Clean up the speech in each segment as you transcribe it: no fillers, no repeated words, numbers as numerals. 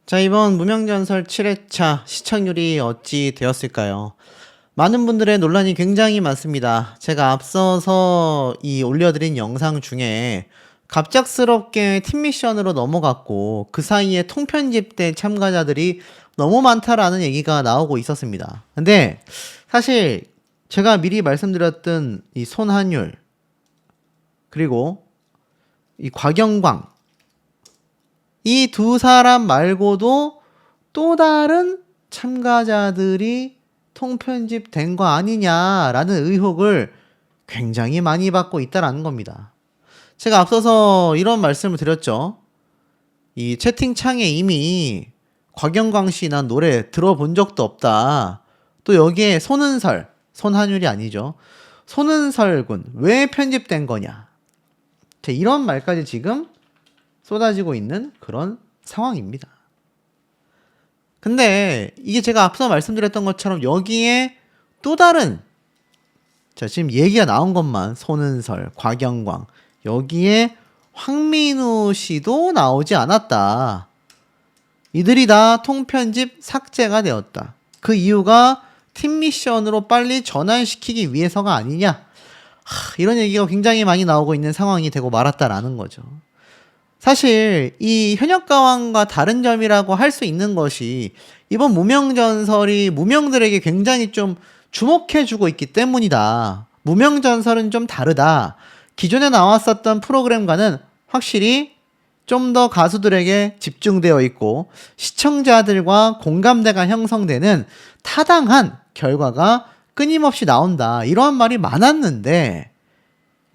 자, 이번 무명전설 7회차 시청률이 어찌 되었을까요? 많은 분들의 논란이 굉장히 많습니다. 제가 앞서서 올려드린 영상 중에 갑작스럽게 팀 미션으로 넘어갔고 그 사이에 통편집된 참가자들이 너무 많다라는 얘기가 나오고 있었습니다. 근데 사실 제가 미리 말씀드렸던 이 손한율 그리고 이 곽영광 이 두 사람 말고도 또 다른 참가자들이 통편집된 거 아니냐라는 의혹을 굉장히 많이 받고 있다라는 겁니다. 제가 앞서서 이런 말씀을 드렸죠. 이 채팅창에 이미 곽영광 씨 난 노래 들어본 적도 없다. 또 여기에 손한율이 아니죠. 손은설 군 왜 편집된 거냐. 이런 말까지 지금 쏟아지고 있는 그런 상황입니다. 근데 이게 제가 앞서 말씀드렸던 것처럼 여기에 또 다른 지금 얘기가 나온 것만 손은설, 곽영광 여기에 황민우 씨도 나오지 않았다. 이들이 다 통편집 삭제가 되었다. 그 이유가 팀 미션으로 빨리 전환시키기 위해서가 아니냐. 이런 얘기가 굉장히 많이 나오고 있는 상황이 되고 말았다라는 거죠. 사실 이 현역가왕과 다른 점이라고 할 수 있는 것이 이번 무명전설이 무명들에게 굉장히 좀 주목해주고 있기 때문이다. 무명전설은 좀 다르다. 기존에 나왔었던 프로그램과는 확실히 좀 더 가수들에게 집중되어 있고 시청자들과 공감대가 형성되는 타당한 결과가 끊임없이 나온다. 이러한 말이 많았는데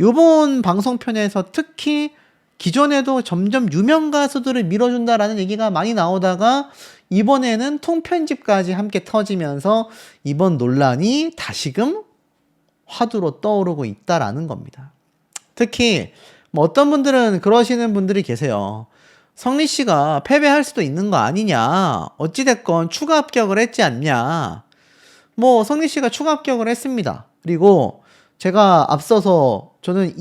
이번 방송편에서 특히 기존에도 점점 유명 가수들을 밀어준다라는 얘기가 많이 나오다가 이번에는 통편집까지 함께 터지면서 이번 논란이 다시금 화두로 떠오르고 있다라는 겁니다. 특히 어떤 분들은 그러시는 분들이 계세요. 성리 씨가 패배할 수도 있는 거 아니냐. 어찌됐건 추가 합격을 했지 않냐. 성리 씨가 추가 합격을 했습니다. 그리고 제가 앞서서 저는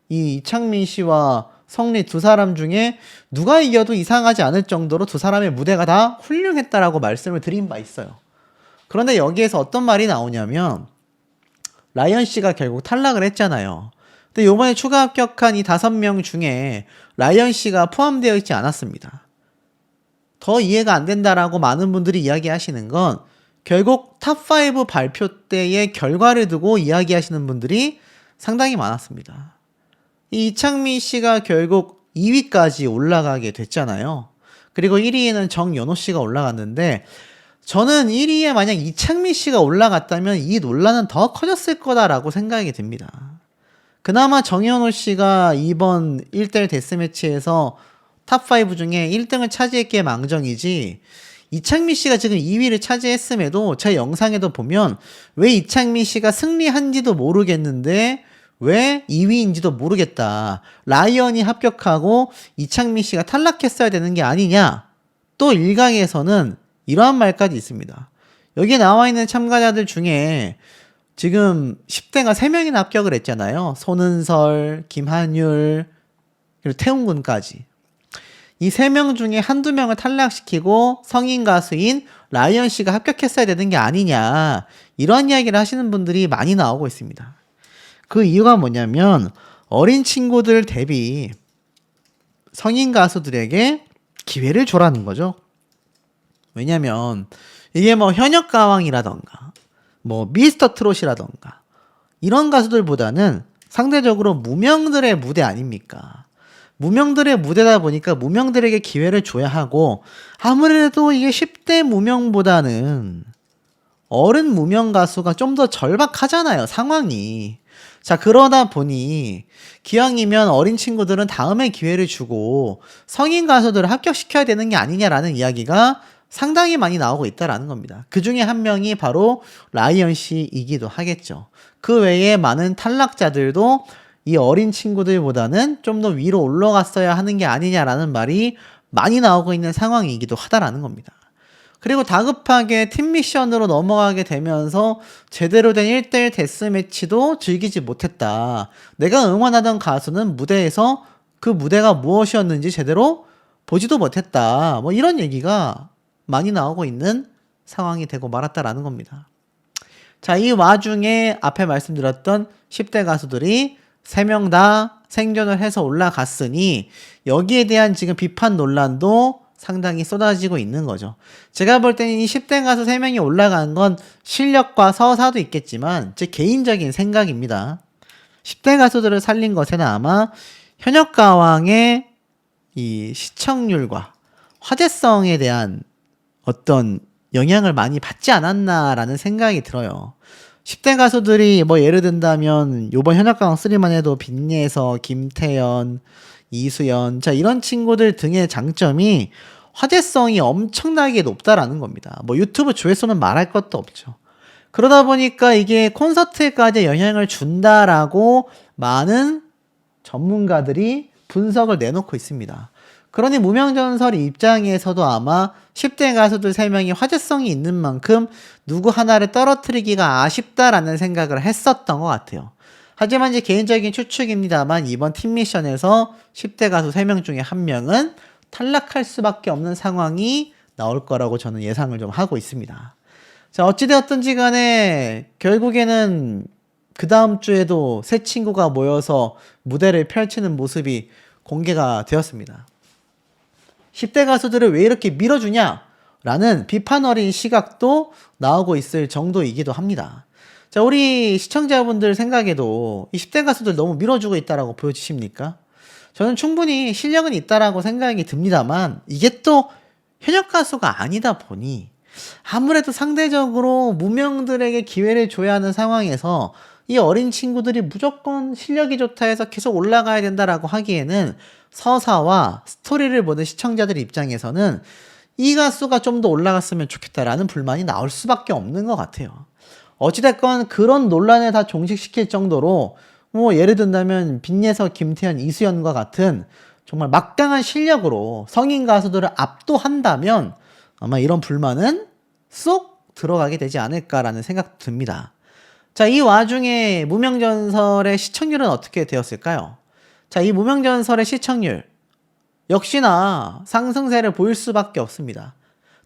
이창민 씨와 성리 두 사람 중에 누가 이겨도 이상하지 않을 정도로 두 사람의 무대가 다 훌륭했다라고 말씀을 드린 바 있어요. 그런데 여기에서 어떤 말이 나오냐면 라이언 씨가 결국 탈락을 했잖아요. 근데 요번에 추가 합격한 이 5명 중에 라이언 씨가 포함되어 있지 않았습니다. 더 이해가 안 된다라고 많은 분들이 이야기하시는 건 결국 탑5 발표 때의 결과를 두고 이야기하시는 분들이 상당히 많았습니다. 이 이창민 씨가 결국 2위까지 올라가게 됐잖아요. 그리고 1위에는 정연호 씨가 올라갔는데 저는 1위에 만약 이창민 씨가 올라갔다면 이 논란은 더 커졌을 거다라고 생각이 듭니다. 그나마 정연호 씨가 이번 1대1 데스매치에서 탑5 중에 1등을 차지했기에 망정이지 이창민 씨가 지금 2위를 차지했음에도 제 영상에도 보면 왜 이창민 씨가 승리한지도 모르겠는데 왜 2위인지도 모르겠다. 라이언이 합격하고 이창민 씨가 탈락했어야 되는 게 아니냐. 또 일각에서는 이러한 말까지 있습니다. 여기에 나와 있는 참가자들 중에 지금 10대가 3명이나 합격을 했잖아요. 손은설, 김한율, 그리고 태웅군까지. 이 3명 중에 한두 명을 탈락시키고 성인 가수인 라이언 씨가 합격했어야 되는 게 아니냐. 이런 이야기를 하시는 분들이 많이 나오고 있습니다. 그 이유가 뭐냐면 어린 친구들 대비 성인 가수들에게 기회를 줘라는 거죠. 왜냐면 이게 현역 가왕이라던가 미스터 트롯이라던가 이런 가수들보다는 상대적으로 무명들의 무대 아닙니까? 무명들의 무대다 보니까 무명들에게 기회를 줘야 하고 아무래도 이게 10대 무명보다는 어른 무명 가수가 좀 더 절박하잖아요, 상황이. 자, 그러다 보니 기왕이면 어린 친구들은 다음에 기회를 주고 성인 가수들을 합격시켜야 되는 게 아니냐라는 이야기가 상당히 많이 나오고 있다라는 겁니다. 그 중에 한 명이 바로 라이언 씨이기도 하겠죠. 그 외에 많은 탈락자들도 이 어린 친구들보다는 좀 더 위로 올라갔어야 하는 게 아니냐라는 말이 많이 나오고 있는 상황이기도 하다라는 겁니다. 그리고 다급하게 팀 미션으로 넘어가게 되면서 제대로 된 1대1 데스매치도 즐기지 못했다. 내가 응원하던 가수는 무대에서 그 무대가 무엇이었는지 제대로 보지도 못했다. 뭐 이런 얘기가 많이 나오고 있는 상황이 되고 말았다라는 겁니다. 자, 이 와중에 앞에 말씀드렸던 10대 가수들이 3명 다 생존을 해서 올라갔으니 여기에 대한 지금 비판 논란도 상당히 쏟아지고 있는 거죠. 제가 볼 때는 이 10대 가수 3명이 올라간 건 실력과 서사도 있겠지만 제 개인적인 생각입니다. 10대 가수들을 살린 것에는 아마 현역가왕의 이 시청률과 화제성에 대한 어떤 영향을 많이 받지 않았나라는 생각이 들어요. 10대 가수들이 뭐 예를 든다면 요번 현역가왕 3만 해도 빈예서, 김태연, 이수연, 자 이런 친구들 등의 장점이 화제성이 엄청나게 높다라는 겁니다. 뭐 유튜브 조회수는 말할 것도 없죠. 그러다 보니까 이게 콘서트까지 영향을 준다라고 많은 전문가들이 분석을 내놓고 있습니다. 그러니 무명전설 입장에서도 아마 10대 가수들 3명이 화제성이 있는 만큼 누구 하나를 떨어뜨리기가 아쉽다라는 생각을 했었던 것 같아요. 하지만 제 개인적인 추측입니다만 이번 팀 미션에서 10대 가수 3명 중에 1명은 탈락할 수밖에 없는 상황이 나올 거라고 저는 예상을 좀 하고 있습니다. 자, 어찌되었든지 간에 결국에는 그 다음 주에도 세 친구가 모여서 무대를 펼치는 모습이 공개가 되었습니다. 10대 가수들을 왜 이렇게 밀어주냐? 라는 비판 어린 시각도 나오고 있을 정도이기도 합니다. 자, 우리 시청자분들 생각에도 이 10대 가수들 너무 밀어주고 있다라고 보여지십니까? 저는 충분히 실력은 있다라고 생각이 듭니다만 이게 또 현역 가수가 아니다 보니 아무래도 상대적으로 무명들에게 기회를 줘야 하는 상황에서 이 어린 친구들이 무조건 실력이 좋다 해서 계속 올라가야 된다라고 하기에는 서사와 스토리를 보는 시청자들 입장에서는 이 가수가 좀 더 올라갔으면 좋겠다라는 불만이 나올 수밖에 없는 것 같아요. 어찌됐건 그런 논란을 다 종식시킬 정도로 뭐 예를 든다면 빈예서, 김태현, 이수연과 같은 정말 막강한 실력으로 성인 가수들을 압도한다면 아마 이런 불만은 쏙 들어가게 되지 않을까라는 생각 듭니다. 자, 이 와중에 무명전설의 시청률은 어떻게 되었을까요? 자, 이 무명전설의 시청률 역시나 상승세를 보일 수밖에 없습니다.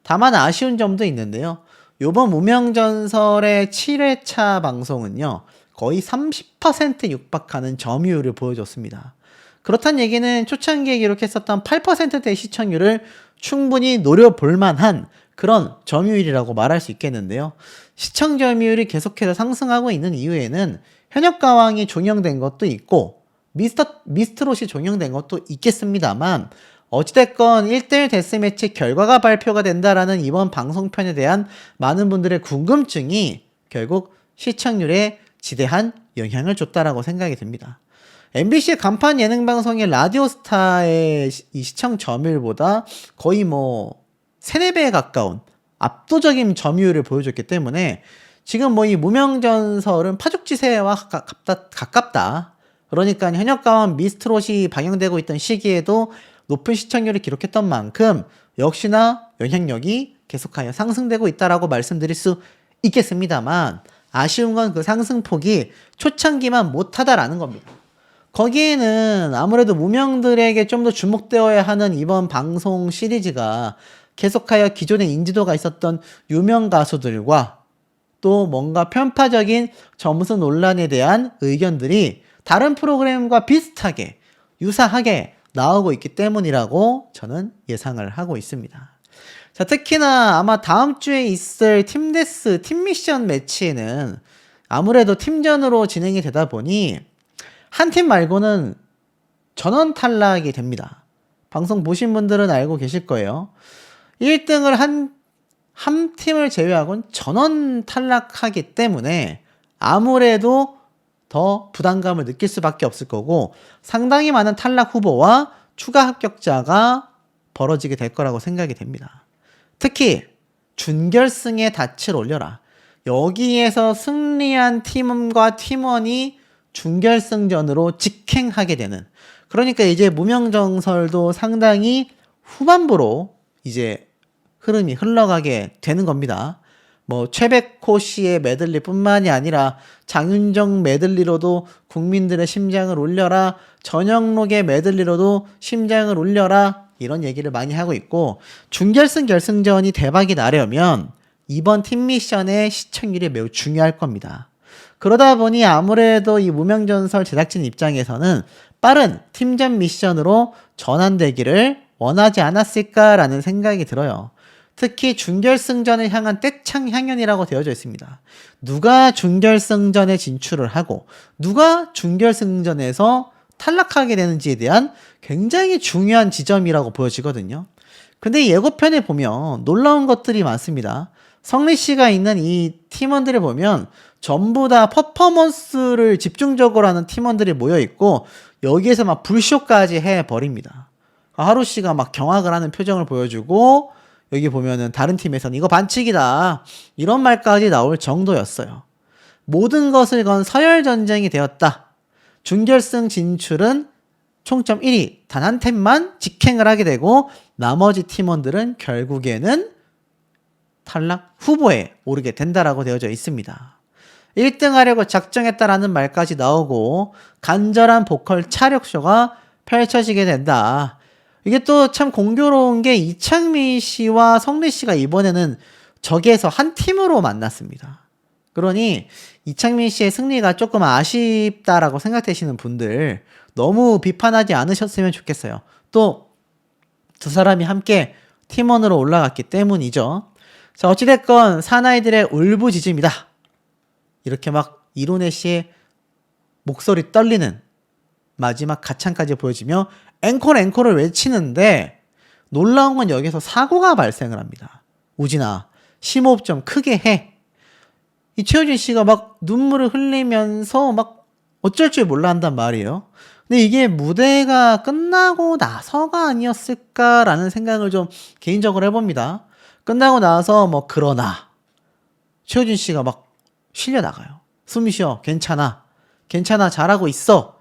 다만 아쉬운 점도 있는데요. 요번 무명전설의 7회차 방송은요, 거의 30% 육박하는 점유율을 보여줬습니다. 그렇단 얘기는 초창기에 기록했었던 8%대의 시청률을 충분히 노려볼 만한 그런 점유율이라고 말할 수 있겠는데요. 시청 점유율이 계속해서 상승하고 있는 이유에는 현역가왕이 종영된 것도 있고 미스트롯이 종영된 것도 있겠습니다만 어찌됐건 1대1 데스매치 결과가 발표가 된다라는 이번 방송편에 대한 많은 분들의 궁금증이 결국 시청률에 지대한 영향을 줬다라고 생각이 듭니다. MBC의 간판 예능 방송인 라디오스타의 이 시청 점유율보다 거의 뭐 3, 4배에 가까운 압도적인 점유율을 보여줬기 때문에 지금 뭐 이 무명전설은 파죽지세와 가깝다. 그러니까 현역가왕 미스트롯이 방영되고 있던 시기에도 높은 시청률을 기록했던 만큼 역시나 영향력이 계속하여 상승되고 있다라고 말씀드릴 수 있겠습니다만 아쉬운 건 그 상승폭이 초창기만 못하다라는 겁니다. 거기에는 아무래도 무명들에게 좀 더 주목되어야 하는 이번 방송 시리즈가 계속하여 기존에 인지도가 있었던 유명 가수들과 또 뭔가 편파적인 점수 논란에 대한 의견들이 다른 프로그램과 비슷하게 유사하게 나오고 있기 때문이라고 저는 예상을 하고 있습니다. 자, 특히나 아마 다음 주에 있을 팀데스 팀미션 매치는 아무래도 팀전으로 진행이 되다 보니 한 팀 말고는 전원 탈락이 됩니다. 방송 보신 분들은 알고 계실 거예요. 1등을 한 팀을 제외하고는 전원 탈락하기 때문에 아무래도 더 부담감을 느낄 수밖에 없을 거고 상당히 많은 탈락 후보와 추가 합격자가 벌어지게 될 거라고 생각이 됩니다. 특히 준결승에 닻을 올려라. 여기에서 승리한 팀과 팀원이 준결승전으로 직행하게 되는, 그러니까 이제 무명정설도 상당히 후반부로 이제 흐름이 흘러가게 되는 겁니다. 뭐 최백호 씨의 메들리 뿐만이 아니라 장윤정 메들리로도 국민들의 심장을 울려라, 전영록의 메들리로도 심장을 울려라, 이런 얘기를 많이 하고 있고, 준결승 결승전이 대박이 나려면 이번 팀 미션의 시청률이 매우 중요할 겁니다. 그러다 보니 아무래도 이 무명전설 제작진 입장에서는 빠른 팀전 미션으로 전환되기를 원하지 않았을까라는 생각이 들어요. 특히 준결승전을 향한 떼창 향연이라고 되어져 있습니다. 누가 준결승전에 진출을 하고 누가 준결승전에서 탈락하게 되는지에 대한 굉장히 중요한 지점이라고 보여지거든요. 근데 이 예고편에 보면 놀라운 것들이 많습니다. 성리 씨가 있는 이 팀원들을 보면 전부 다 퍼포먼스를 집중적으로 하는 팀원들이 모여 있고 여기에서 막 불쇼까지 해버립니다. 하루 씨가 막 경악을 하는 표정을 보여주고 여기 보면은 다른 팀에서는 이거 반칙이다 이런 말까지 나올 정도였어요. 모든 것을 건 서열 전쟁이 되었다. 준결승 진출은 총점 1위 단 한 팀만 직행을 하게 되고 나머지 팀원들은 결국에는 탈락 후보에 오르게 된다라고 되어져 있습니다. 1등 하려고 작정했다라는 말까지 나오고 간절한 보컬 차력쇼가 펼쳐지게 된다. 이게 또 참 공교로운 게 이창민 씨와 성리 씨가 이번에는 적에서 한 팀으로 만났습니다. 그러니 이창민 씨의 승리가 조금 아쉽다라고 생각되시는 분들 너무 비판하지 않으셨으면 좋겠어요. 또 두 사람이 함께 팀원으로 올라갔기 때문이죠. 자, 어찌됐건 사나이들의 울부짖음이다. 이렇게 막 이론혜 씨의 목소리 떨리는 마지막 가창까지 보여지며 앵콜을 외치는데 놀라운 건 여기서 사고가 발생을 합니다. 우진아, 심호흡 좀 크게 해. 이 최우진 씨가 막 눈물을 흘리면서 막 어쩔 줄 몰라 한단 말이에요. 근데 이게 무대가 끝나고 나서가 아니었을까라는 생각을 좀 개인적으로 해봅니다. 끝나고 나서 뭐 그러나 최우진 씨가 막 실려 나가요. 숨 쉬어. 괜찮아. 잘하고 있어.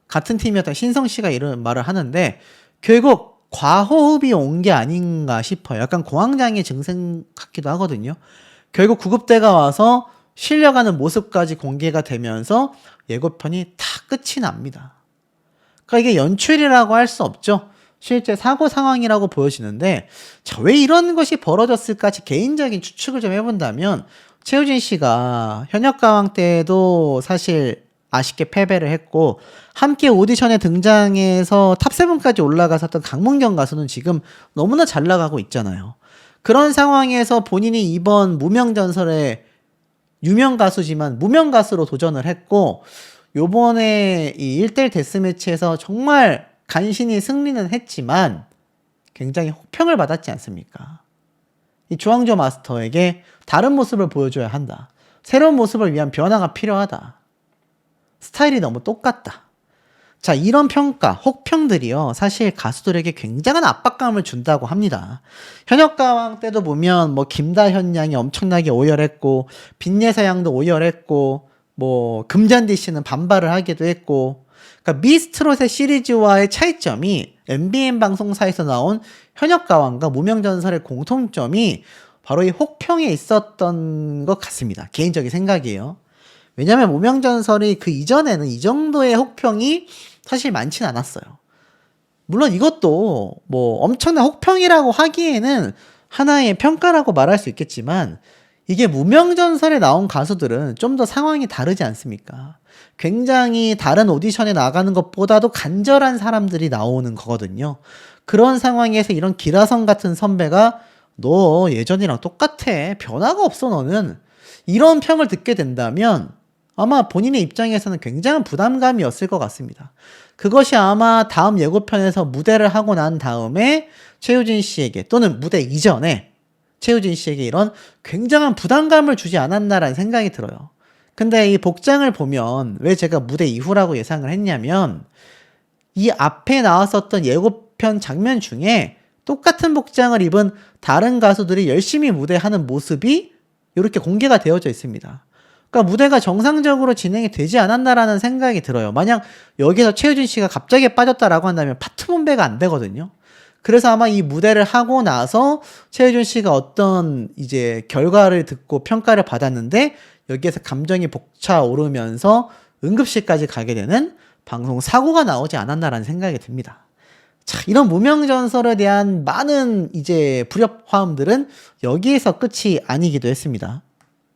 같은 팀이었던 신성 씨가 이런 말을 하는데 결국 과호흡이 온 게 아닌가 싶어요. 약간 공황장애 증상 같기도 하거든요. 결국 구급대가 와서 실려가는 모습까지 공개가 되면서 예고편이 다 끝이 납니다. 그러니까 이게 연출이라고 할 수 없죠. 실제 사고 상황이라고 보여지는데 자, 왜 이런 것이 벌어졌을까? 제 개인적인 추측을 좀 해본다면 최우진 씨가 현역가왕 때도 사실 아쉽게 패배를 했고 함께 오디션에 등장해서 탑7까지 올라갔었던 강문경 가수는 지금 너무나 잘 나가고 있잖아요. 그런 상황에서 본인이 이번 무명전설에 유명 가수지만 무명 가수로 도전을 했고 요번에 이 1대1 데스매치에서 정말 간신히 승리는 했지만 굉장히 혹평을 받았지 않습니까? 이 조항조 마스터에게 다른 모습을 보여줘야 한다. 새로운 모습을 위한 변화가 필요하다. 스타일이 너무 똑같다. 자, 이런 평가, 혹평들이요. 사실 가수들에게 굉장한 압박감을 준다고 합니다. 현역가왕 때도 보면 뭐 김다현 양이 엄청나게 오열했고 빈예서 양도 오열했고 뭐 금잔디 씨는 반발을 하기도 했고 그러니까 미스트롯의 시리즈와의 차이점이 MBN 방송사에서 나온 현역가왕과 무명전설의 공통점이 바로 이 혹평에 있었던 것 같습니다. 개인적인 생각이에요. 왜냐하면 무명전설이 그 이전에는 이 정도의 혹평이 사실 많지는 않았어요. 물론 이것도 뭐 엄청난 혹평이라고 하기에는 하나의 평가라고 말할 수 있겠지만 이게 무명전설에 나온 가수들은 좀 더 상황이 다르지 않습니까? 굉장히 다른 오디션에 나가는 것보다도 간절한 사람들이 나오는 거거든요. 그런 상황에서 이런 기라성 같은 선배가 너 예전이랑 똑같아. 변화가 없어 너는. 이런 평을 듣게 된다면 아마 본인의 입장에서는 굉장한 부담감이었을 것 같습니다. 그것이 아마 다음 예고편에서 무대를 하고 난 다음에 최우진 씨에게 또는 무대 이전에 최우진 씨에게 이런 굉장한 부담감을 주지 않았나라는 생각이 들어요. 근데 이 복장을 보면 왜 제가 무대 이후라고 예상을 했냐면 이 앞에 나왔었던 예고편 장면 중에 똑같은 복장을 입은 다른 가수들이 열심히 무대하는 모습이 이렇게 공개가 되어져 있습니다. 그러니까 무대가 정상적으로 진행이 되지 않았나라는 생각이 들어요. 만약 여기서 최우진 씨가 갑자기 빠졌다라고 한다면 파트 분배가 안 되거든요. 그래서 아마 이 무대를 하고 나서 최우진 씨가 어떤 이제 결과를 듣고 평가를 받았는데 여기에서 감정이 벅차오르면서 응급실까지 가게 되는 방송 사고가 나오지 않았나라는 생각이 듭니다. 자, 이런 무명전설에 대한 많은 이제 불협화음들은 여기에서 끝이 아니기도 했습니다.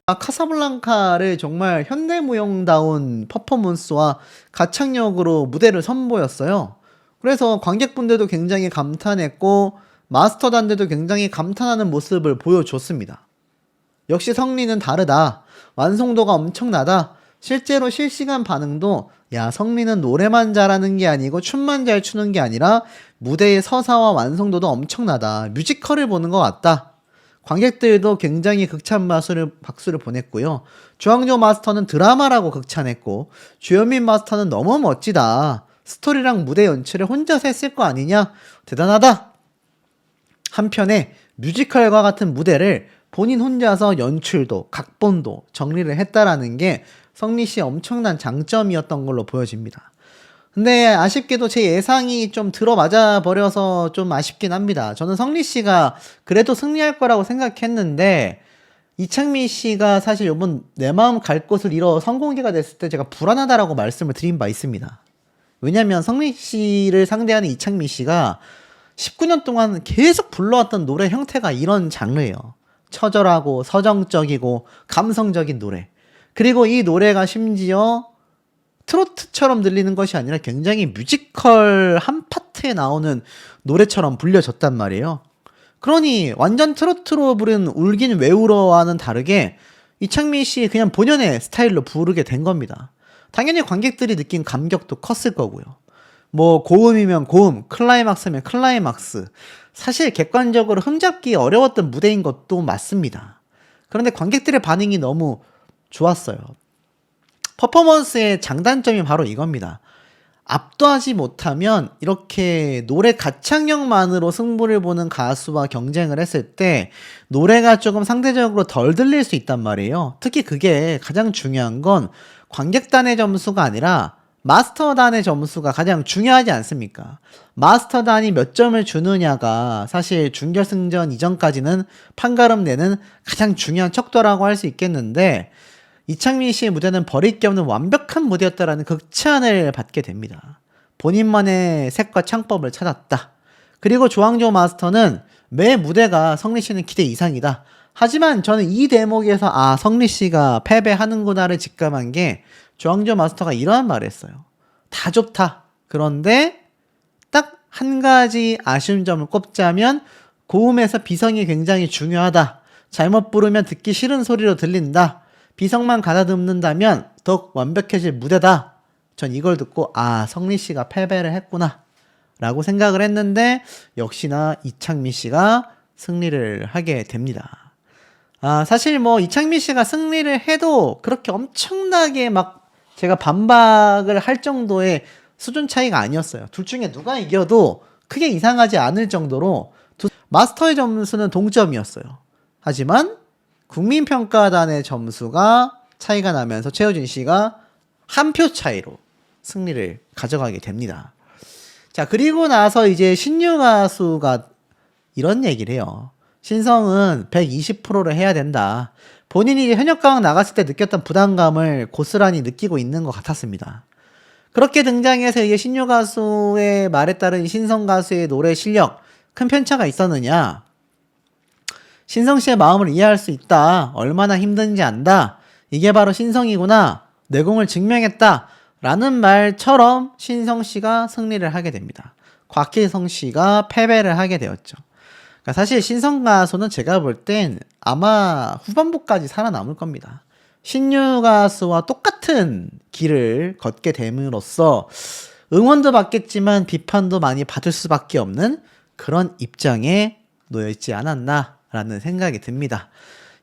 카사블랑카를 정말 현대무용다운 퍼포먼스와 가창력으로 무대를 선보였어요. 그래서 관객분들도 굉장히 감탄했고 마스터단들도 굉장히 감탄하는 모습을 보여줬습니다. 역시 성리는 다르다. 완성도가 엄청나다. 실제로 실시간 반응도 야, 성리는 노래만 잘하는 게 아니고 춤만 잘 추는 게 아니라 무대의 서사와 완성도도 엄청나다. 뮤지컬을 보는 것 같다. 관객들도 굉장히 극찬 박수를 보냈고요. 주황조 마스터는 드라마라고 극찬했고 주현민 마스터는 너무 멋지다. 스토리랑 무대 연출을 혼자서 했을 거 아니냐? 대단하다. 한편에 뮤지컬과 같은 무대를 본인 혼자서 연출도 각본도 정리를 했다라는 게 성리씨의 엄청난 장점이었던 걸로 보여집니다. 근데 아쉽게도 제 예상이 좀 들어맞아 버려서 좀 아쉽긴 합니다. 저는 성리씨가 그래도 승리할 거라고 생각했는데 이창민 씨가 사실 이번 내 마음 갈 곳을 잃어 선공개가 됐을 때 제가 불안하다라고 말씀을 드린 바 있습니다. 왜냐면 성리씨를 상대하는 이창민 씨가 19년 동안 계속 불러왔던 노래 형태가 이런 장르예요. 처절하고 서정적이고 감성적인 노래. 그리고 이 노래가 심지어 트로트처럼 들리는 것이 아니라 굉장히 뮤지컬 한 파트에 나오는 노래처럼 불려졌단 말이에요. 그러니 완전 트로트로 부른 울긴 왜 울어와는 다르게 이창민 씨 그냥 본연의 스타일로 부르게 된 겁니다. 당연히 관객들이 느낀 감격도 컸을 거고요. 뭐 고음이면 고음, 클라이막스면 클라이막스. 사실 객관적으로 흠잡기 어려웠던 무대인 것도 맞습니다. 그런데 관객들의 반응이 너무 좋았어요. 퍼포먼스의 장단점이 바로 이겁니다. 압도하지 못하면 이렇게 노래 가창력만으로 승부를 보는 가수와 경쟁을 했을 때 노래가 조금 상대적으로 덜 들릴 수 있단 말이에요. 특히 그게 가장 중요한 건 관객단의 점수가 아니라 마스터단의 점수가 가장 중요하지 않습니까? 마스터단이 몇 점을 주느냐가 사실 준결승전 이전까지는 판가름 내는 가장 중요한 척도라고 할 수 있겠는데 이창민 씨의 무대는 버릴 게 없는 완벽한 무대였다라는 극찬을 받게 됩니다. 본인만의 색과 창법을 찾았다. 그리고 조항조 마스터는 매 무대가 성리 씨는 기대 이상이다. 하지만 저는 이 대목에서 성리 씨가 패배하는구나를 직감한 게 조항조 마스터가 이러한 말을 했어요. 다 좋다. 그런데 딱 한 가지 아쉬운 점을 꼽자면 고음에서 비성이 굉장히 중요하다. 잘못 부르면 듣기 싫은 소리로 들린다. 비성만 가다듬는다면 더욱 완벽해질 무대다. 전 이걸 듣고 성리 씨가 패배를 했구나 라고 생각을 했는데 역시나 이창민 씨가 승리를 하게 됩니다. 사실 뭐 이창민 씨가 승리를 해도 그렇게 엄청나게 막 제가 반박을 할 정도의 수준 차이가 아니었어요. 둘 중에 누가 이겨도 크게 이상하지 않을 정도로 마스터의 점수는 동점이었어요. 하지만 국민평가단의 점수가 차이가 나면서 최우진 씨가 한 표 차이로 승리를 가져가게 됩니다. 자, 그리고 나서 이제 신유 가수가 이런 얘기를 해요. 신성은 120%를 해야 된다. 본인이 현역강 나갔을 때 느꼈던 부담감을 고스란히 느끼고 있는 것 같았습니다. 그렇게 등장해서 이게 신유 가수의 말에 따른 신성 가수의 노래 실력 큰 편차가 있었느냐? 신성 씨의 마음을 이해할 수 있다. 얼마나 힘든지 안다. 이게 바로 신성이구나. 내공을 증명했다. 라는 말처럼 신성 씨가 승리를 하게 됩니다. 곽희성 씨가 패배를 하게 되었죠. 그러니까 사실 신성 가수는 제가 볼 땐 아마 후반부까지 살아남을 겁니다. 신유 가수와 똑같은 길을 걷게 됨으로써 응원도 받겠지만 비판도 많이 받을 수밖에 없는 그런 입장에 놓여있지 않았나 라는 생각이 듭니다.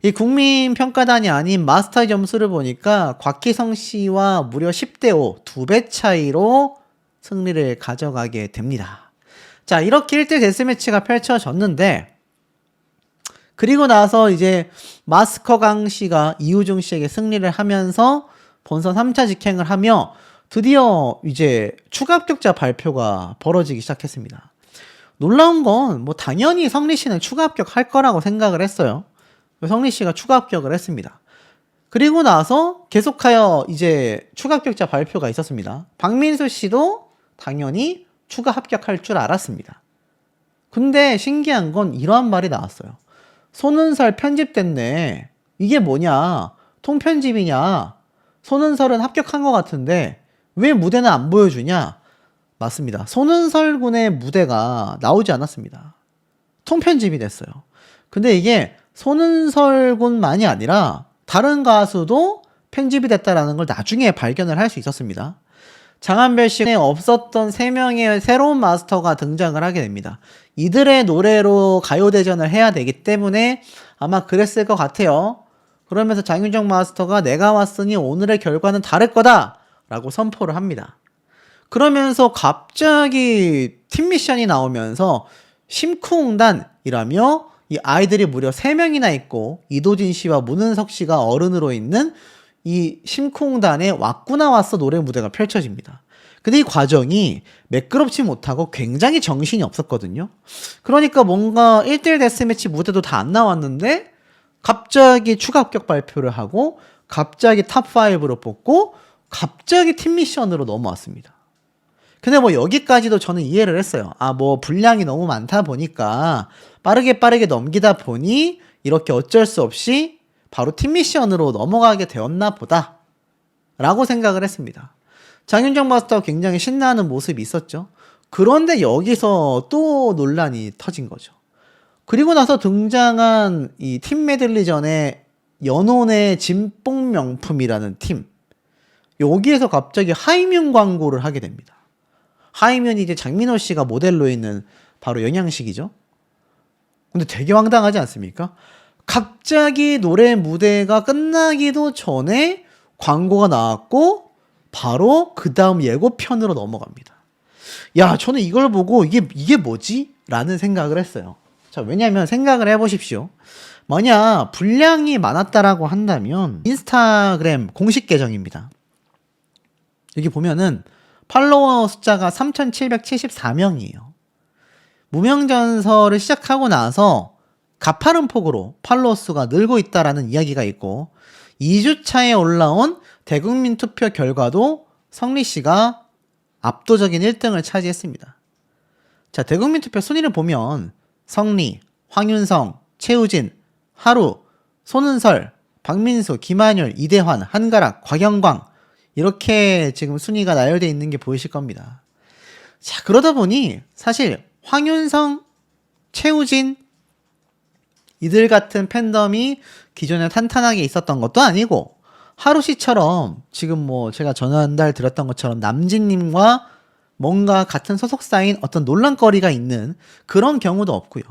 이 국민평가단이 아닌 마스터의 점수를 보니까 곽희성 씨와 무려 10대 5, 2배 차이로 승리를 가져가게 됩니다. 자, 이렇게 1대1 데스매치가 펼쳐졌는데 그리고 나서 이제 마스커강 씨가 이우중 씨에게 승리를 하면서 본선 3차 직행을 하며 드디어 이제 추가 합격자 발표가 벌어지기 시작했습니다. 놀라운 건 뭐 당연히 성리 씨는 추가 합격할 거라고 생각을 했어요. 성리 씨가 추가 합격을 했습니다. 그리고 나서 계속하여 이제 추가 합격자 발표가 있었습니다. 박민수 씨도 당연히 추가 합격할 줄 알았습니다. 근데 신기한 건 이러한 말이 나왔어요. 손은설 편집됐네. 이게 뭐냐? 통편집이냐? 손은설은 합격한 것 같은데 왜 무대는 안 보여주냐? 맞습니다. 손은설 군의 무대가 나오지 않았습니다. 통편집이 됐어요. 근데 이게 손은설 군만이 아니라 다른 가수도 편집이 됐다라는 걸 나중에 발견을 할 수 있었습니다. 장한별 씨에 없었던 3명의 새로운 마스터가 등장을 하게 됩니다. 이들의 노래로 가요대전을 해야 되기 때문에 아마 그랬을 것 같아요. 그러면서 장윤정 마스터가 내가 왔으니 오늘의 결과는 다를 거다 라고 선포를 합니다. 그러면서 갑자기 팀 미션이 나오면서 심쿵단이라며 이 아이들이 무려 3명이나 있고 이도진 씨와 문은석 씨가 어른으로 있는 이 심쿵단의 왔구나 왔어 노래 무대가 펼쳐집니다. 근데 이 과정이 매끄럽지 못하고 굉장히 정신이 없었거든요. 그러니까 뭔가 1대1 데스매치 무대도 다 안 나왔는데 갑자기 추가 합격 발표를 하고 갑자기 탑5로 뽑고 갑자기 팀 미션으로 넘어왔습니다. 근데 뭐 여기까지도 저는 이해를 했어요. 아, 뭐 분량이 너무 많다 보니까 빠르게 넘기다 보니 이렇게 어쩔 수 없이 바로 팀 미션으로 넘어가게 되었나 보다 라고 생각을 했습니다. 장윤정 마스터가 굉장히 신나는 모습이 있었죠. 그런데 여기서 또 논란이 터진 거죠. 그리고 나서 등장한 이 팀 메들리전에 연혼의 진뽕 명품이라는 팀, 여기에서 갑자기 하이뮨 광고를 하게 됩니다. 하이뮨이 이제 장민호 씨가 모델로 있는 바로 영양식이죠. 근데 되게 황당하지 않습니까? 갑자기 노래 무대가 끝나기도 전에 광고가 나왔고 바로 그 다음 예고편으로 넘어갑니다. 야, 저는 이걸 보고 이게 뭐지? 라는 생각을 했어요. 자, 왜냐면 생각을 해보십시오. 만약 분량이 많았다라고 한다면 인스타그램 공식 계정입니다. 여기 보면은 팔로워 숫자가 3,774명이에요. 무명전설을 시작하고 나서 가파른 폭으로 팔로워 수가 늘고 있다라는 이야기가 있고 2주차에 올라온 대국민 투표 결과도 성리 씨가 압도적인 1등을 차지했습니다. 자, 대국민 투표 순위를 보면 성리, 황윤성, 최우진, 하루, 손은설, 박민수, 김한율, 이대환, 한가락, 곽영광 이렇게 지금 순위가 나열되어 있는 게 보이실 겁니다. 자, 그러다 보니 사실 황윤성, 최우진 이들 같은 팬덤이 기존에 탄탄하게 있었던 것도 아니고 하루씨처럼 지금 뭐 제가 전달 드렸던 것처럼 남진님과 뭔가 같은 소속사인 어떤 논란거리가 있는 그런 경우도 없고요.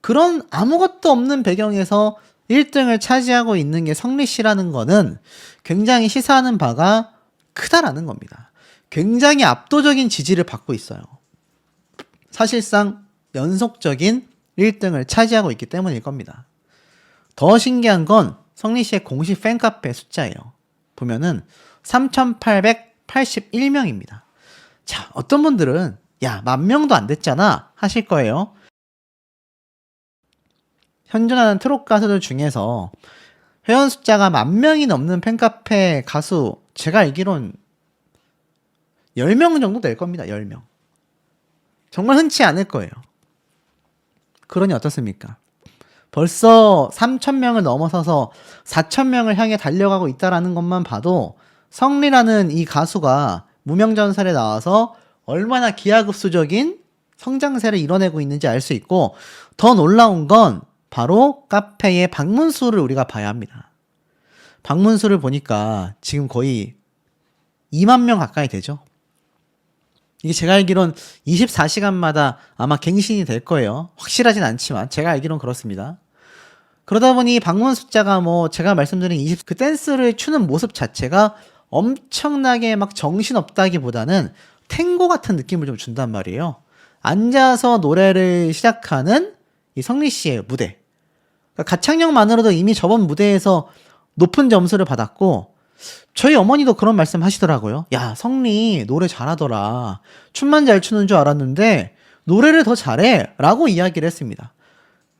그런 아무것도 없는 배경에서 1등을 차지하고 있는 게 성리씨라는 거는 굉장히 시사하는 바가 크다라는 겁니다. 굉장히 압도적인 지지를 받고 있어요. 사실상 연속적인 1등을 차지하고 있기 때문일 겁니다. 더 신기한 건 성리씨의 공식 팬카페 숫자예요. 보면은 3,881명입니다. 자, 어떤 분들은 야, 10,000명도 안 됐잖아 하실 거예요. 현존하는 트롯 가수들 중에서 회원 숫자가 10,000명이 넘는 팬카페 가수 제가 알기론 10명 정도 될 겁니다. 10명. 정말 흔치 않을 거예요. 그러니 어떻습니까? 벌써 3,000명을 넘어서서 4,000명을 향해 달려가고 있다라는 것만 봐도 성리라는 이 가수가 무명전설에 나와서 얼마나 기하급수적인 성장세를 이뤄내고 있는지 알 수 있고 더 놀라운 건 바로 카페의 방문수를 우리가 봐야 합니다. 방문수를 보니까 지금 거의 2만 명 가까이 되죠. 이게 제가 알기론 24시간마다 아마 갱신이 될 거예요. 확실하진 않지만 제가 알기론 그렇습니다. 그러다 보니 방문 숫자가 뭐 제가 말씀드린 그 댄스를 추는 모습 자체가 엄청나게 막 정신없다기보다는 탱고 같은 느낌을 좀 준단 말이에요. 앉아서 노래를 시작하는 이 성리 씨의 무대. 그러니까 가창력만으로도 이미 저번 무대에서 높은 점수를 받았고 저희 어머니도 그런 말씀 하시더라고요. 야, 성리 노래 잘하더라. 춤만 잘 추는 줄 알았는데 노래를 더 잘해 라고 이야기를 했습니다.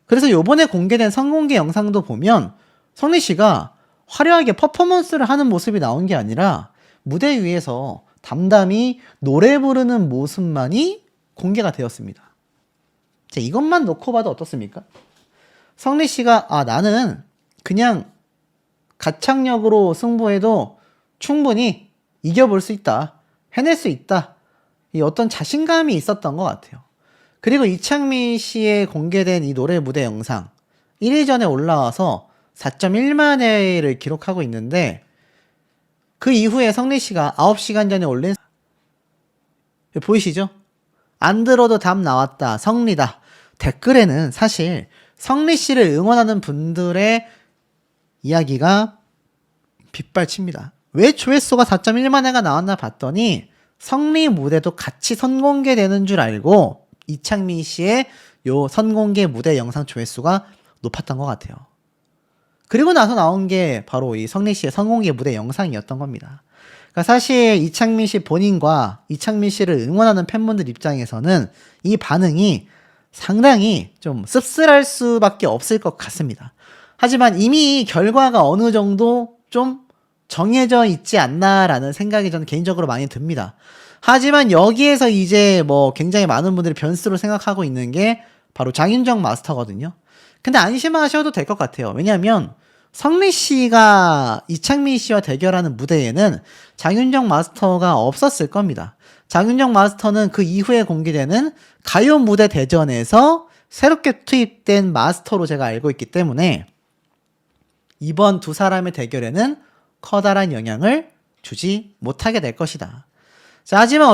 그래서 요번에 공개된 선공개 영상도 보면 성리 씨가 화려하게 퍼포먼스를 하는 모습이 나온 게 아니라 무대 위에서 담담히 노래 부르는 모습만이 공개가 되었습니다. 자, 이것만 놓고 봐도 어떻습니까? 성리 씨가 나는 그냥 가창력으로 승부해도 충분히 이겨볼 수 있다. 해낼 수 있다. 이 어떤 자신감이 있었던 것 같아요. 그리고 이창민 씨의 공개된 이 노래 무대 영상 1일 전에 올라와서 4.1만 회를 기록하고 있는데 그 이후에 성리 씨가 9시간 전에 올린 보이시죠? 안 들어도 답 나왔다. 성리다. 댓글에는 사실 성리 씨를 응원하는 분들의 이야기가 빗발칩니다. 왜 조회수가 4.1만 회가 나왔나 봤더니 성리 무대도 같이 선공개되는 줄 알고 이창민 씨의 요 선공개 무대 영상 조회수가 높았던 것 같아요. 그리고 나서 나온 게 바로 이 성리 씨의 선공개 무대 영상이었던 겁니다. 그러니까 사실 이창민 씨 본인과 이창민 씨를 응원하는 팬분들 입장에서는 이 반응이 상당히 좀 씁쓸할 수밖에 없을 것 같습니다. 하지만 이미 결과가 어느 정도 좀 정해져 있지 않나라는 생각이 저는 개인적으로 많이 듭니다. 하지만 여기에서 이제 뭐 굉장히 많은 분들이 변수로 생각하고 있는 게 바로 장윤정 마스터거든요. 근데 안심하셔도 될 것 같아요. 왜냐하면 성리 씨가 이창민 씨와 대결하는 무대에는 장윤정 마스터가 없었을 겁니다. 장윤정 마스터는 그 이후에 공개되는 가요 무대 대전에서 새롭게 투입된 마스터로 제가 알고 있기 때문에 이번 두 사람의 대결에는 커다란 영향을 주지 못하게 될 것이다. 자, 하지만